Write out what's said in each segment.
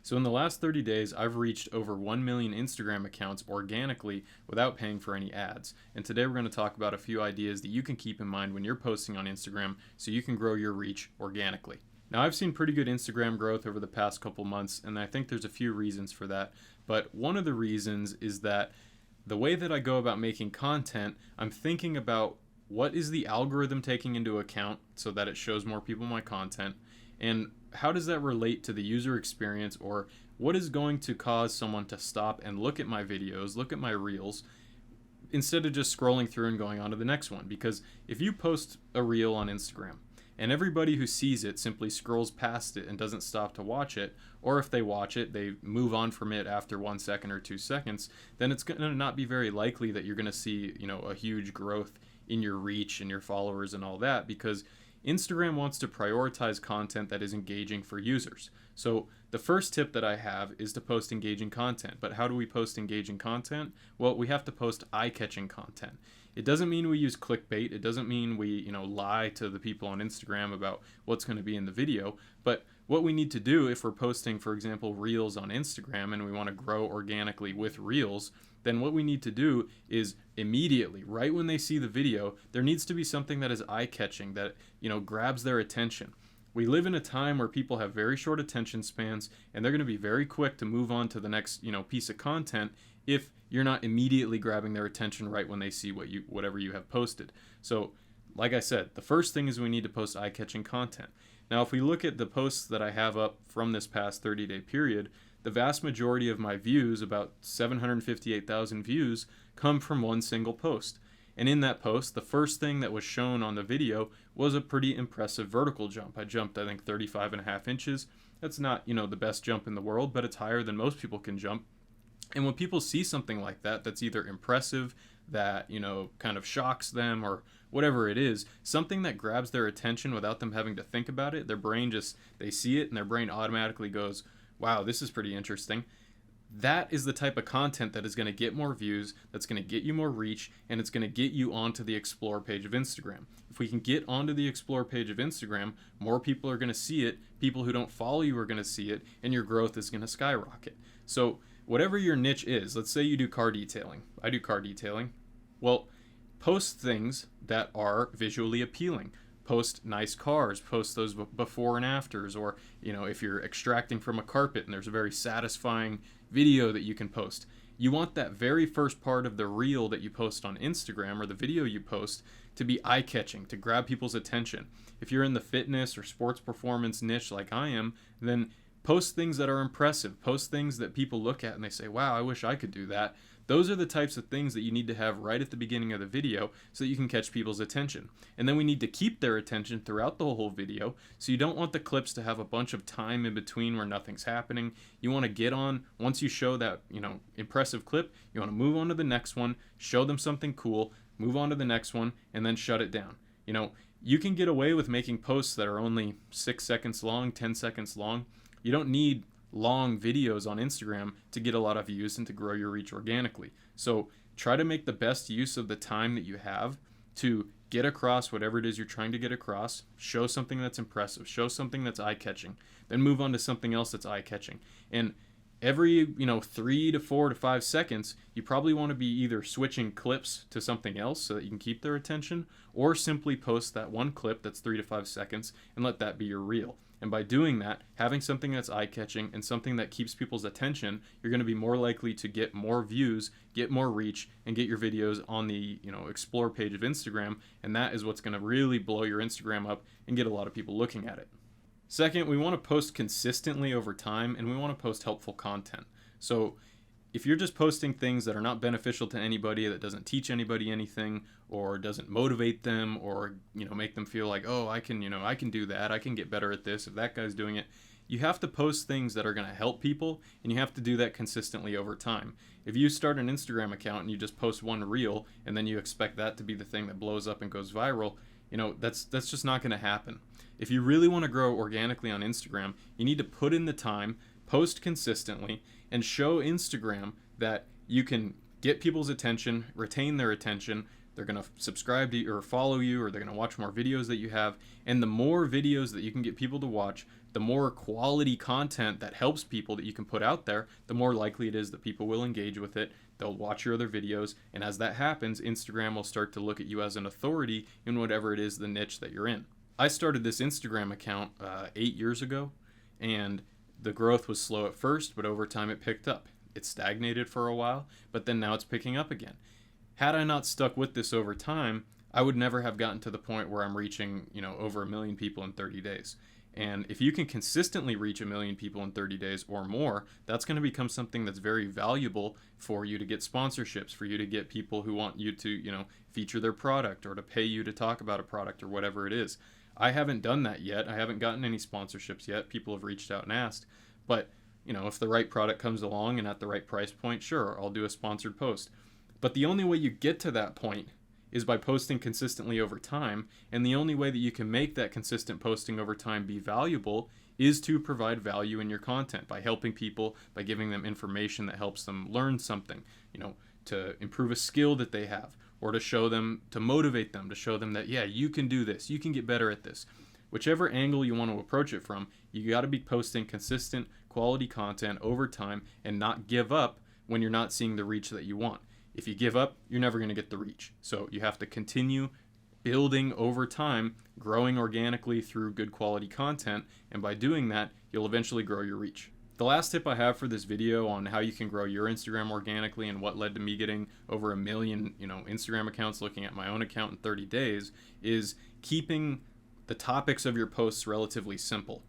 So in the last 30 days, I've reached over 1 million Instagram accounts organically without paying for any ads. And today we're going to talk about a few ideas that you can keep in mind when you're posting on Instagram so you can grow your reach organically. Now, I've seen pretty good Instagram growth over the past couple months, and I think there's a few reasons for that. But one of the reasons is that the way that I go about making content, I'm thinking about what is the algorithm taking into account so that it shows more people my content, and how does that relate to the user experience, or what is going to cause someone to stop and look at my videos, look at my reels, instead of just scrolling through and going on to the next one. Because if you post a reel on Instagram and everybody who sees it simply scrolls past it and doesn't stop to watch it, or if they watch it, they move on from it after 1 second or 2 seconds, then it's going to not be very likely that you're going to see, a huge growth in your reach and your followers and all that, because Instagram wants to prioritize content that is engaging for users. So the first tip that I have is to post engaging content. But how do we post engaging content? Well, we have to post eye-catching content. It doesn't mean we use clickbait. It doesn't mean we, lie to the people on Instagram about what's going to be in the video. But what we need to do if we're posting, for example, reels on Instagram and we want to grow organically with reels, then what we need to do is immediately, right when they see the video, there needs to be something that is eye-catching, that, grabs their attention. We live in a time where people have very short attention spans, and they're going to be very quick to move on to the next, piece of content if you're not immediately grabbing their attention right when they see whatever you have posted. So, like I said, the first thing is we need to post eye-catching content. Now, if we look at the posts that I have up from this past 30-day period, the vast majority of my views, about 758,000 views, come from one single post. And in that post, the first thing that was shown on the video was a pretty impressive vertical jump. I jumped, I think, 35.5 inches. That's not, the best jump in the world, but it's higher than most people can jump. And when people see something like that, that's either impressive, that, kind of shocks them, or whatever it is, something that grabs their attention without them having to think about it, their brain they see it and their brain automatically goes, wow, this is pretty interesting. That is the type of content that is going to get more views, that's going to get you more reach, and it's going to get you onto the Explore page of Instagram. If we can get onto the Explore page of Instagram, more people are going to see it, people who don't follow you are going to see it, and your growth is going to skyrocket. So whatever your niche is, let's say you do car detailing. I do car detailing. Well, post things that are visually appealing. Post nice cars, post those before and afters, or if you're extracting from a carpet and there's a very satisfying video that you can post. You want that very first part of the reel that you post on Instagram, or the video you post, to be eye-catching, to grab people's attention. If you're in the fitness or sports performance niche like I am, then post things that are impressive, post things that people look at and they say, wow, I wish I could do that. Those are the types of things that you need to have right at the beginning of the video so that you can catch people's attention. And then we need to keep their attention throughout the whole video, so you don't want the clips to have a bunch of time in between where nothing's happening. You want to get on, once you show that, impressive clip, you want to move on to the next one, show them something cool, move on to the next one, and then shut it down. You can get away with making posts that are only 6 seconds long, 10 seconds long. You don't need long videos on Instagram to get a lot of views and to grow your reach organically. So try to make the best use of the time that you have to get across whatever it is you're trying to get across. Show something that's impressive, show something that's eye-catching, then move on to something else that's eye-catching. And every 3 to 4 to 5 seconds, you probably want to be either switching clips to something else so that you can keep their attention, or simply post that one clip that's 3 to 5 seconds and let that be your reel. And by doing that, having something that's eye-catching and something that keeps people's attention, you're going to be more likely to get more views, get more reach, and get your videos on the Explore page of Instagram. And that is what's going to really blow your Instagram up and get a lot of people looking at it. Second, we want to post consistently over time, and we want to post helpful content. So if you're just posting things that are not beneficial to anybody, that doesn't teach anybody anything, or doesn't motivate them, or make them feel like, oh, I can do that, I can get better at this if that guy's doing it, you have to post things that are going to help people, and you have to do that consistently over time. If you start an Instagram account and you just post one reel and then you expect that to be the thing that blows up and goes viral, that's just not going to happen. If you really want to grow organically on Instagram, you need to put in the time, post consistently, and show Instagram that you can get people's attention, retain their attention. They're going to subscribe to you or follow you, or they're going to watch more videos that you have. And the more videos that you can get people to watch, the more quality content that helps people that you can put out there, the more likely it is that people will engage with it. They'll watch your other videos, and as that happens, Instagram will start to look at you as an authority in whatever it is the niche that you're in. I started this Instagram account 8 years ago, and the growth was slow at first, but over time it picked up. It stagnated for a while, but then now it's picking up again. Had I not stuck with this over time, I would never have gotten to the point where I'm reaching, over 1 million people in 30 days. And if you can consistently reach 1 million people in 30 days or more, that's going to become something that's very valuable for you to get sponsorships, for you to get people who want you to, feature their product or to pay you to talk about a product or whatever it is. I haven't done that yet. I haven't gotten any sponsorships yet. People have reached out and asked. But, if the right product comes along and at the right price point, sure, I'll do a sponsored post. But the only way you get to that point is by posting consistently over time, and the only way that you can make that consistent posting over time be valuable is to provide value in your content by helping people, by giving them information that helps them learn something, to improve a skill that they have, or to show them, to motivate them, to show them that, yeah, you can do this, you can get better at this. Whichever angle you want to approach it from, you got to be posting consistent quality content over time and not give up when you're not seeing the reach that you want. If you give up, you're never going to get the reach. So you have to continue building over time, growing organically through good quality content, and by doing that, you'll eventually grow your reach. The last tip I have for this video on how you can grow your Instagram organically and what led to me getting over 1 million, Instagram accounts, looking at my own account in 30 days, is keeping the topics of your posts relatively simple.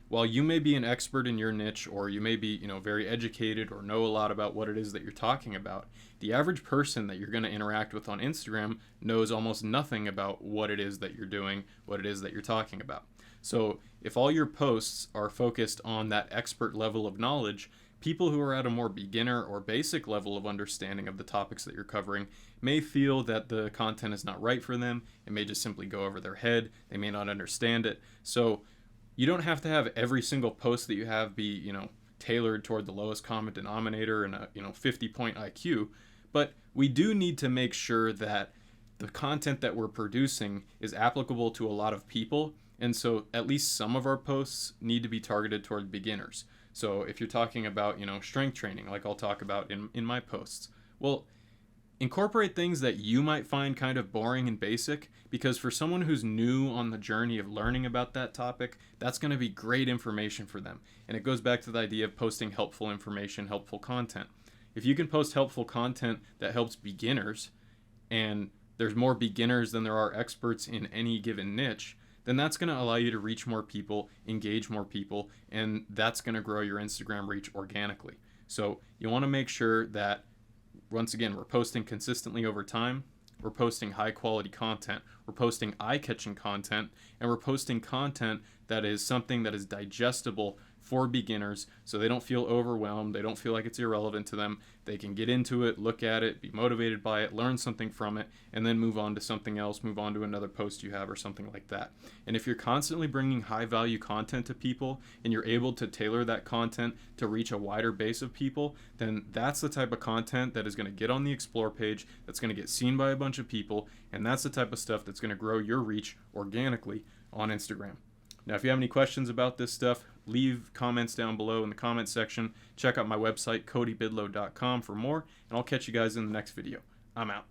While you may be an expert in your niche, or you may be, very educated or know a lot about what it is that you're talking about, the average person that you're going to interact with on Instagram knows almost nothing about what it is that you're doing, what it is that you're talking about. So if all your posts are focused on that expert level of knowledge, people who are at a more beginner or basic level of understanding of the topics that you're covering may feel that the content is not right for them. It may just simply go over their head. They may not understand it. So you don't have to have every single post that you have be, tailored toward the lowest common denominator and a, 50-point IQ. But we do need to make sure that the content that we're producing is applicable to a lot of people. And so at least some of our posts need to be targeted toward beginners. So if you're talking about, strength training, like I'll talk about in my posts, well, incorporate things that you might find kind of boring and basic, because for someone who's new on the journey of learning about that topic, that's going to be great information for them. And it goes back to the idea of posting helpful information, helpful content. If you can post helpful content that helps beginners, and there's more beginners than there are experts in any given niche, then that's going to allow you to reach more people, engage more people, and that's going to grow your Instagram reach organically. So you want to make sure that, once again, we're posting consistently over time, we're posting high quality content, we're posting eye-catching content, and we're posting content that is something that is digestible for beginners, so they don't feel overwhelmed, they don't feel like it's irrelevant to them. They can get into it, look at it, be motivated by it, learn something from it, and then move on to something else, move on to another post you have or something like that. And if you're constantly bringing high value content to people and you're able to tailor that content to reach a wider base of people, then that's the type of content that is going to get on the Explore page, that's going to get seen by a bunch of people, and that's the type of stuff that's going to grow your reach organically on Instagram. Now, if you have any questions about this stuff, leave comments down below in the comments section. Check out my website, codybidlow.com, for more, and I'll catch you guys in the next video. I'm out.